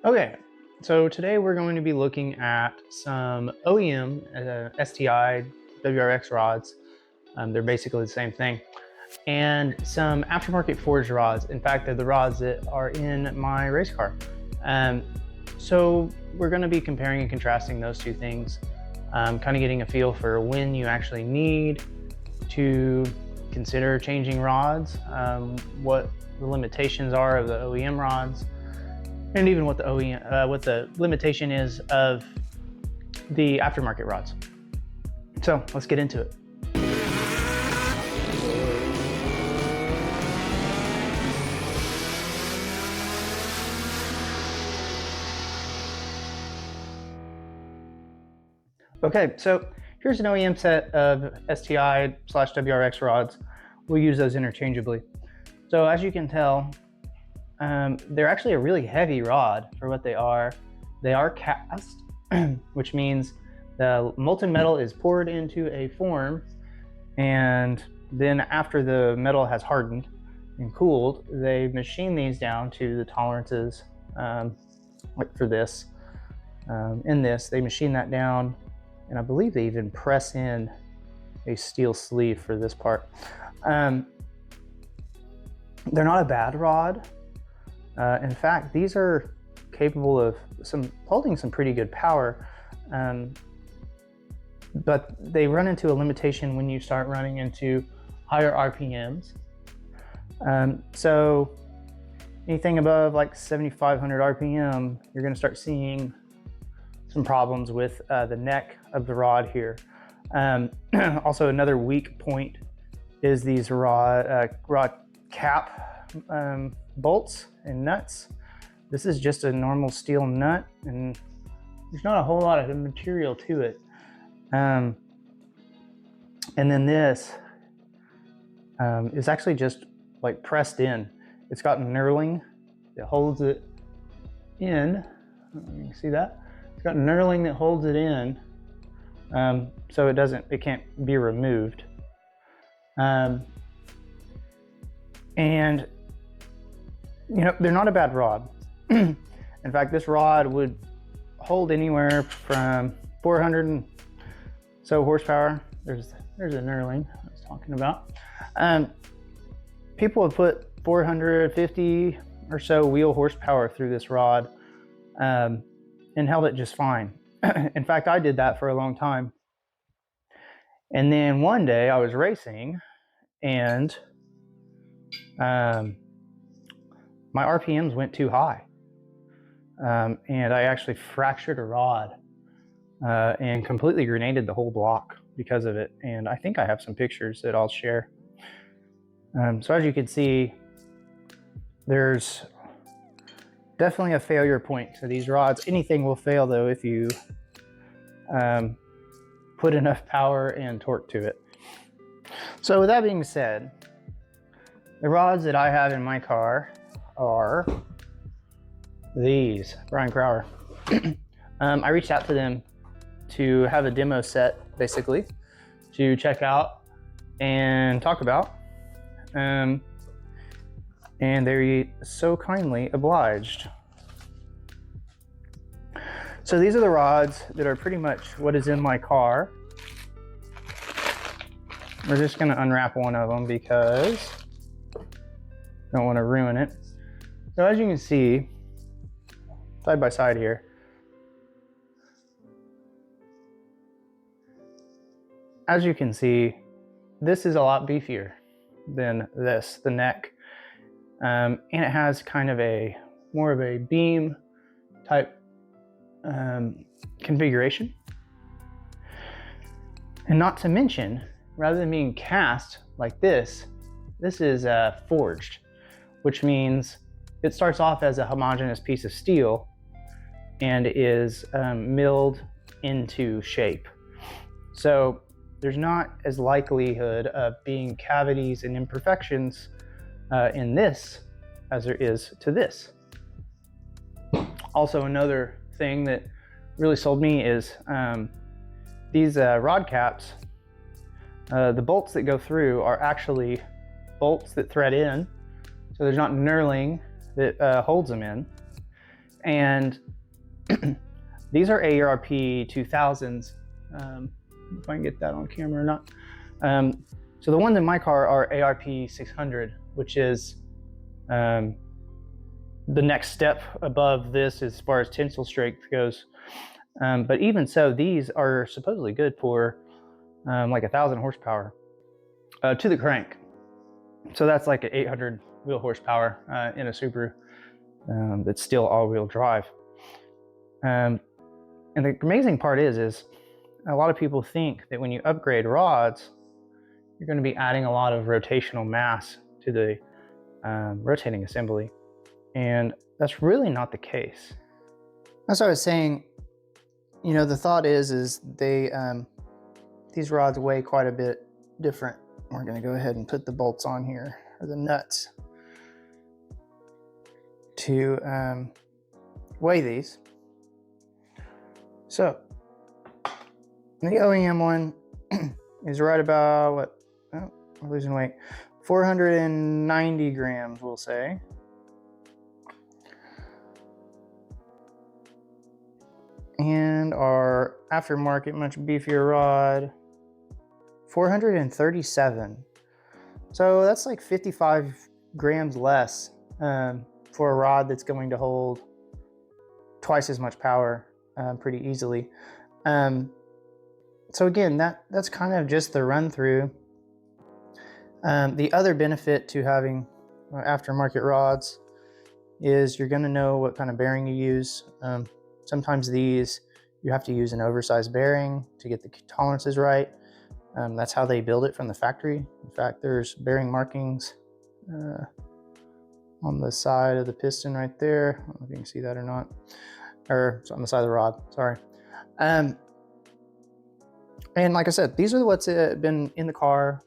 Okay, so today we're going to be looking at some OEM STI WRX rods. They're basically the same thing. And some aftermarket forged rods. In fact, they're the rods that are in my race car. So we're going to be comparing and contrasting those two things, kind of getting a feel for when you actually need to consider changing rods, what the limitations are of the OEM rods, and even what the limitation is of the aftermarket rods. So let's get into it. Okay, so here's an OEM set of STI/WRX rods. We'll use those interchangeably. So as you can tell, they're actually a really heavy rod for what they are. They are cast, which means the molten metal is poured into a form, and then after the metal has hardened and cooled, they machine these down to the tolerances, like for this. In this, they machine that down, and I believe they even press in a steel sleeve for this part. They're not a bad rod. In fact, these are capable of holding some pretty good power, but they run into a limitation when you start running into higher RPMs. So anything above like 7,500 RPM, you're going to start seeing some problems with the neck of the rod here. Also, another weak point is these rod cap bolts and nuts. This is just a normal steel nut, and there's not a whole lot of material to it. And then this is actually just like pressed in. It's got knurling that holds it in. You can see that? It's got knurling that holds it in, so it can't be removed. And you know, they're not a bad rod. In fact, this rod would hold anywhere from 400 and so horsepower. There's a knurling I was talking about. People have put 450 or so wheel horsepower through this rod, and held it just fine. In fact, I did that for a long time. And then one day I was racing, and my RPMs went too high, and I actually fractured a rod and completely grenaded the whole block because of it. And I think I have some pictures that I'll share. So as you can see, there's definitely a failure point to these rods. Anything will fail though if you put enough power and torque to it. So with that being said, the rods that I have in my car are these, Brian Crower. I reached out to them to have a demo set, basically, to check out and talk about. And they so kindly obliged. So these are the rods that are pretty much what is in my car. We're just gonna unwrap one of them because I don't want to ruin it. So as you can see, side by side here, as you can see, this is a lot beefier than this, the neck. And it has kind of more of a beam type configuration. And not to mention, rather than being cast like this is forged, which means it starts off as a homogeneous piece of steel and is milled into shape. So there's not as likelihood of being cavities and imperfections in this as there is to this. Also, another thing that really sold me is these rod caps. The bolts that go through are actually bolts that thread in, so there's not knurling that holds them in. And these are ARP 2000s. If I can get that on camera or not. So the ones in my car are ARP 600, which is the next step above this as far as tensile strength goes. But even so, these are supposedly good for like 1,000 horsepower to the crank. So that's like an 800 wheel horsepower in a Subaru that's still all-wheel drive. And the amazing part is a lot of people think that when you upgrade rods, you're going to be adding a lot of rotational mass to the rotating assembly. And that's really not the case. As I was saying, you know, the thought is they these rods weigh quite a bit different. We're going to go ahead and put the bolts on here, or the nuts, to weigh these. So the OEM one is right about what? Oh, we're losing weight. 490 grams, we'll say. And our aftermarket, much beefier rod, 437. So that's like 55 grams less for a rod that's going to hold twice as much power pretty easily. So again, that's kind of just the run through. The other benefit to having aftermarket rods is you're going to know what kind of bearing you use. Sometimes these, you have to use an oversized bearing to get the tolerances right. That's how they build it from the factory. In fact, there's bearing markings on the side of the piston right there. I don't know if you can see that or not. Or it's on the side of the rod, sorry. And like I said, these are what's been in the car.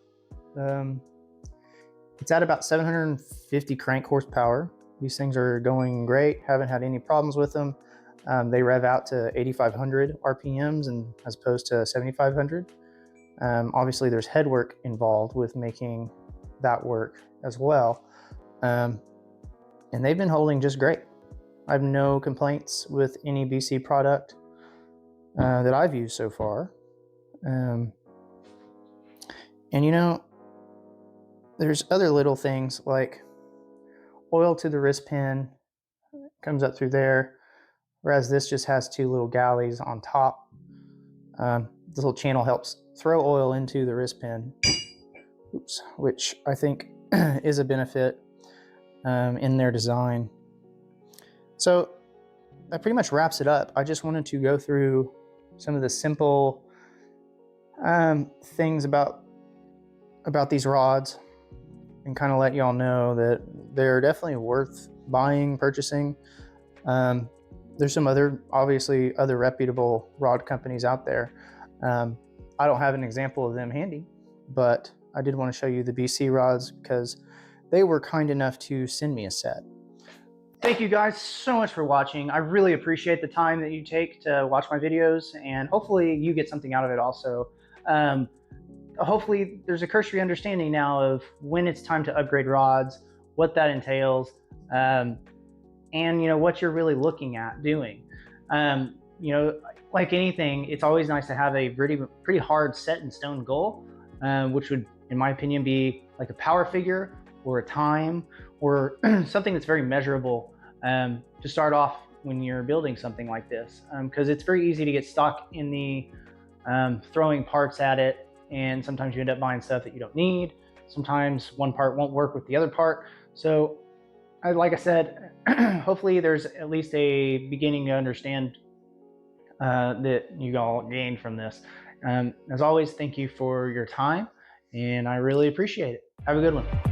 It's at about 750 crank horsepower. These things are going great. Haven't had any problems with them. They rev out to 8,500 RPMs and as opposed to 7,500. Obviously, there's head work involved with making that work as well. And they've been holding just great. I have no complaints with any BC product that I've used so far. And you know, there's other little things like oil to the wrist pin comes up through there, whereas this just has two little galleys on top. This little channel helps throw oil into the wrist pin, which I think is a benefit in their design. So that pretty much wraps it up. I just wanted to go through some of the simple things about these rods and kind of let y'all know that they're definitely worth buying, purchasing. There's some obviously other reputable rod companies out there. I don't have an example of them handy, but I did want to show you the BC rods because they were kind enough to send me a set. Thank you guys so much for watching. I really appreciate the time that you take to watch my videos, and hopefully you get something out of it also. Hopefully there's a cursory understanding now of when it's time to upgrade rods, what that entails, and you know what you're really looking at doing. You know, like anything, it's always nice to have a pretty hard set in stone goal, which would, in my opinion, be like a power figure or a time or something that's very measurable to start off when you're building something like this, because it's very easy to get stuck in the throwing parts at it, and sometimes you end up buying stuff that you don't need. Sometimes one part won't work with the other part. So like I said, hopefully there's at least a beginning to understand that you all gained from this. As always, thank you for your time, and I really appreciate it. Have a good one.